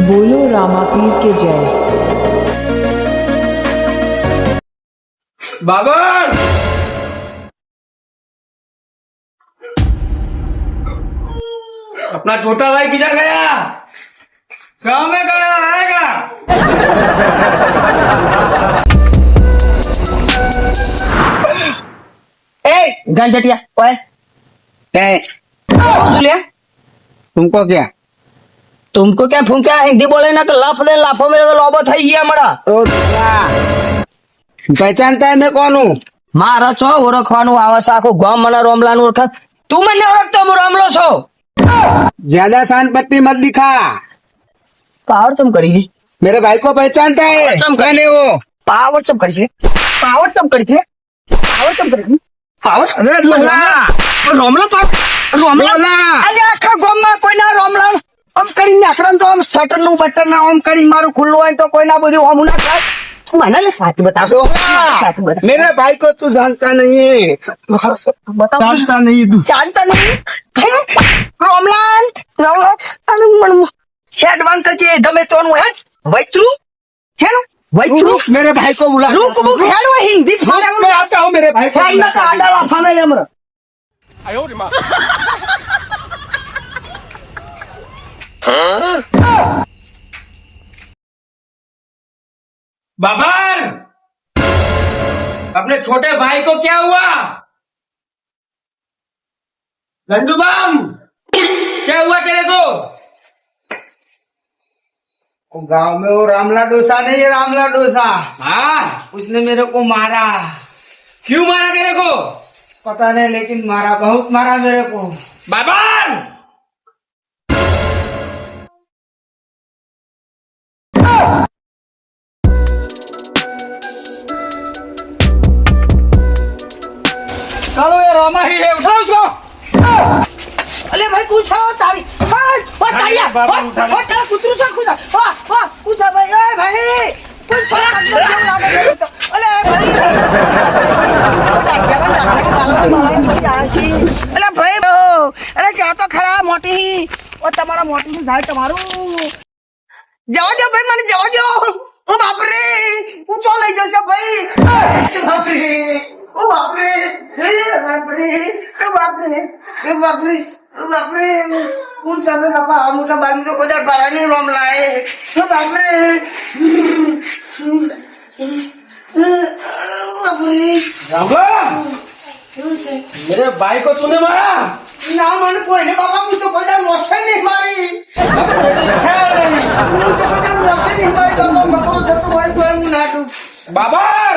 बोलो रामापीर के जय। बाबर अपना छोटा भाई किधर गया? गाँव में गया आएगा। गंजटिया ओए क्या तुमको क्या तुमको क्या फूंका हिंदी बोले ना तो लाफ दे लाफो मेरे तो लोबो થઈ ગયા મારા ओ पहचानता है मैं कौन हूँ? મારા છો ઓળખવાનું આવે છે આખું ગામ મને રોમલાનું ઓળખે તું મને ઓળખતો હું રોમલો છો ज्यादा शान पट्टी मत दिखा। પાવર ચમ કરી છે मेरे भाई को पहचानता है? कौन है वो? પાવર ચમ કરી છે પાવર ચમ કરી છે પાવર ચમ કરી છે પાવર अरे लोला રોમલો પાવર રોમલો લોલા! અલે આખા ગામમાં કોઈના રોમલા આમ કરી નાખરણ તો આમ શટર નું બટન ના આમ કરી મારું ખુલ્લું હોય તો કોઈના બધું આમ ના થાય તું મને ને સાચી બતાવશો સાચી બતા मेरे भाई को तू जानता नहीं है। બતાવ जानता नहीं तू। जानता नहीं रोमलान रोमलान अरे मन शेड बंद करके दमे तोन है वैत्रु है ना वैत्रु रुक, मेरे भाई को बुला। रुक रुक है ना हिंदी रुक, मैं आता हूँ मेरे भाई को फाइल बुला। का आडा फैमिली हमरो बाबर अपने छोटे भाई को क्या हुआ? गंडू बम क्या हुआ तेरे को? गांव में वो रामला डोसा नहीं है, रामला डोसा हाँ उसने मेरे को मारा। क्यों मारा तेरे को? पता नहीं लेकिन मारा, बहुत मारा मेरे को। बाबर चलो ये रामा ही है, उठाओ उसको। अरे भाई पूछो तारी वाह तारिया वाह तेरा कुतरू सा खुदा वाह वाह पूछा भाई ए भाई पूछो अरे भाई अरे भाई अरे क्या तो खरा मोटी और तुम्हारा मोटी से जाए तुम्हारू जाओ जाओ भाई मैंने जाओ जाओ ओ बाप रे पूछो ले जाओ भाई बाप रे ओ बाप रे बाप रे बाप रे बाप रे बाप रे कौन सा में सपा मुझे बांध तो कोई बारा नहीं रोम लाए बाप रे बाप रे रामा मेरे भाई को तूने मारा? ना मैंने कोई नहीं बाबा मुझे कोई रोशन नहीं मारी है नहीं मुझे कोई रोशन नहीं मारी बाबा मको तो भाई कोई मुना तू बाबर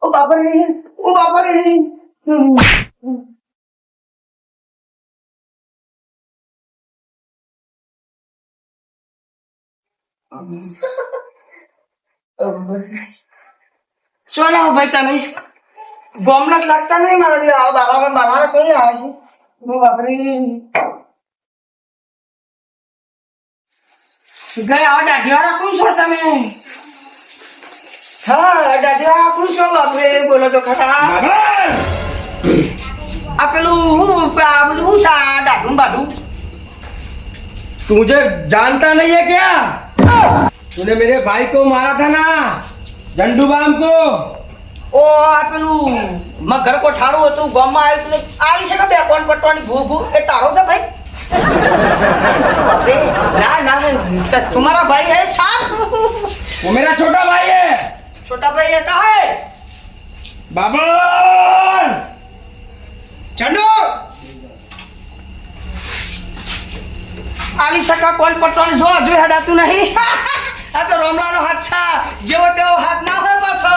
ओ बाबा रे सोना हो भाई तने गोमनट लगता नहीं मारा दिया आओ बाला कोई आ वो बाबरे गए आ डाटियारा कौन सो तमे हाँ डाटियारा कौन सो बाबरे बोलो तो खता बाबर अपेलू सा डाटू बाडू तू मुझे जानता नहीं है क्या? तूने मेरे भाई को मारा था ना, झंडू बाम को। ओ अपेलू मगर को ठारू तो गाम में आयल तो आली से बे कोन पटवानी भू भू ए तारो से भाई ना ना तुम्हारा भाई है साहब वो मेरा छोटा भाई है। छोटा भाई है कहाँ है? बाबर चंडू आली सका कोन पटवानी जो जो हडातू नहीं आ तो रोमला नो हाथ छा जेવો તેવો હાથ ના હોય પાછો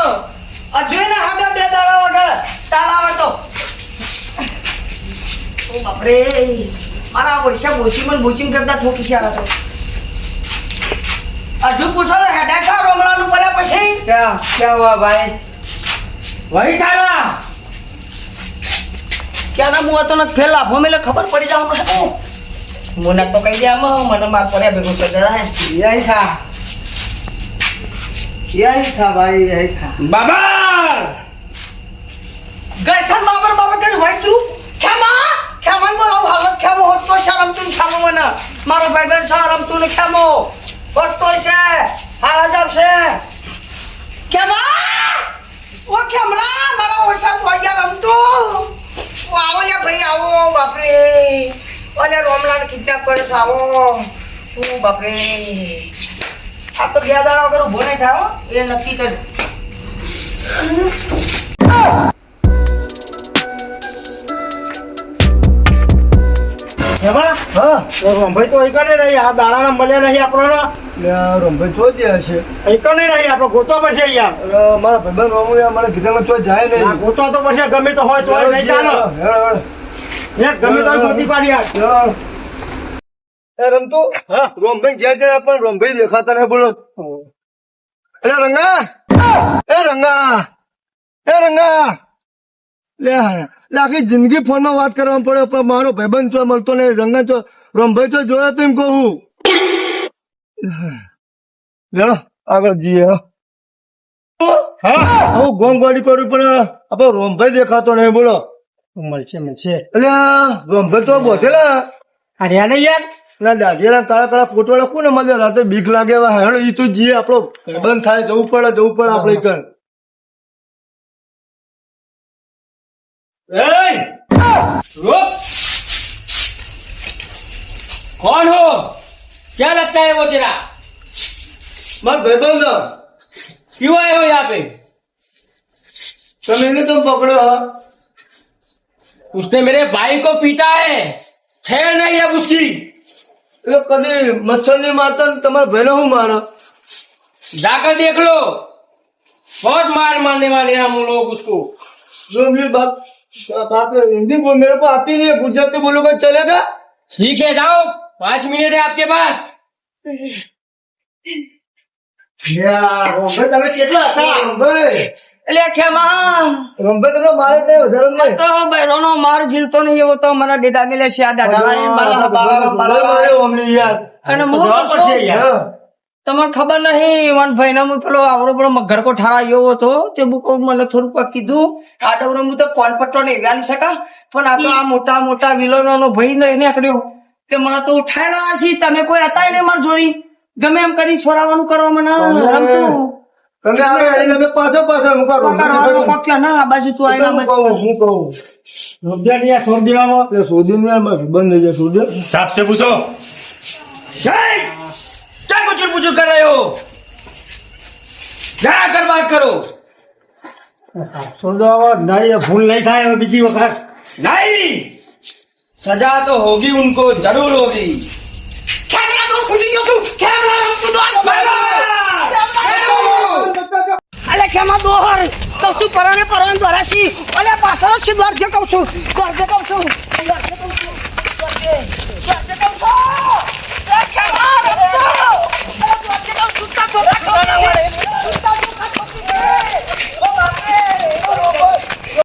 આ જોઈ ને હાડા બે દાડા વગર તાલાવે તો ઓ બાપ રે મારા વર્ષા બોચી કરતા ઠોકી છે આ તો હજુ પૂછો તો હેડા કા રોમલા નું પડ્યા પછી क्या हुआ भाई? वही था ना। क्या ना मुआ तो न फेल लाफो में खबर पड़ी जाओ मुना तो कही दिया मन मार पड़े बेगो कर रहा है यही था भाई, यही था। बाबर गए थन बाबर बाबर के भाई तू क्या मन बोलाओ हालत क्या होत को છે રમતું ને ખેમો મને મારો ભાઈબંધ છે રમતું ને ખેમો વસ્તો છે હાલ જ આવશે ખેમા ઓ ખેમલા મારા ઓછા વાગ્યા રમતું આવો લે ભાઈ આવો બાપરે ઓલે રોમલાને કિડનેપ કરે છે આવો શું બાપરે આ તો બે દાડા વગર ઉભો નહીં થાવ એ નક્કી કરી એમાં હા રંભાઈ તો એકને નહીં આ દાણાના મળ્યા નહીં આપણને રંભાઈ ચો જ છે એકને નહીં આપણે ગોતવા પડશે યાર મારા ભાઈબંધ રોમુયા મને કીધા ચો જાય આ નહીં ગોતવા તો પડશે ગમે તો હોય તો નહીં ચાલો એક ગમે તો ગોતી પાડી યાર રમતો હા રોમભાઈ જ્યાં જાય પણ રોમભાઈ દેખાતા નહીં બોલો અરે રંગા એ રંગા એ રંગા લે આખી જિંદગી ફોન માં વાત કરવા પડે પણ મારો ભાઈબંધ ચો મળતો નહીં રંગા ચો રોમભાઈ ચો જોયો તો એમ કહું લેડો આગળ જઈએ હા હું ગોંગવાડી કરું પણ આપડે રોમભાઈ દેખાતો નહીં બોલો મળશે મળશે એટલે રોમભાઈ તો બોધેલા અરે નહીં યાર ના દાદીના કાળા કાળા ફોટોવાળા કોને મળે રાતે બીક લાગે હેડો ઈ તો જઈએ આપણો ભાઈબંધ થાય જવું પડે આપણે કર रुक कौन हो क्या लगता है वो तेरा મારો ભાઈબંધ क्यों आए हो यहाँ पे તમે એને તમે પકડ્યો હા उसने मेरे भाई को पीटा है खैर नहीं अब उसकी એટલે કદી મચ્છર ની મારતા ને તમારા ભાઈને શું મારે जाकर देख लो बहुत मार मारने वाले हैं हम लोग उसको जो मेरी बात हिंदी बोल मेरे को आती नहीं है गुजराती बोलोगे चलेगा ठीक है जाओ 5 मिनट है आपके पास તમે કેટલા હતા રમભાઈ એટલે ખેમા રમભાઈ તમને મારે કઈ વધારે નહીં તો બૈરોનો માર ઝીલતો નહીં એવો તો મને દેદા મિલે છે આ દાદા અને હું જવા પડશે યાર તમને ખબર નહીં વન ભાઈ ના પેલો આવડો પેલો મગર કો ઠારાયો હતો તે બુક મને થોડુંક કીધું આ ડવરો હું તો કોણ પટ્ટો નહીં ગાલી શકા પણ આ તો આ મોટા મોટા વિલનો નો ભાઈ ને નીકળ્યો તે મને તો ઉઠાયેલા છે તમે કોઈ હતા નહીં મારી જોડી ગમે એમ કરી છોડાવવાનું કરવા મને રમતું તમે આપણે એની પાછો પકડવાનું પક્યો ના આ બાજુ તું આવીને બસ હું કહું छोड़ देवा એટલે શોધી ને બંધ થઈ જાય શોધે साहब से पूछो क्या कुछ पूछो कर रहे हो क्या कर बात करो नहीं भूल नहीं था बीजी वक्त नहीं सजा तो होगी उनको जरूर होगी कैमरा तो खुली गयो તું कैमरा રમતું અલે કેમાં દોહર તો શું પરાને પરવાન દ્વારાસી અલે પાછળ છે દ્વાર છે કહું છું દ્વાર છે કહું છું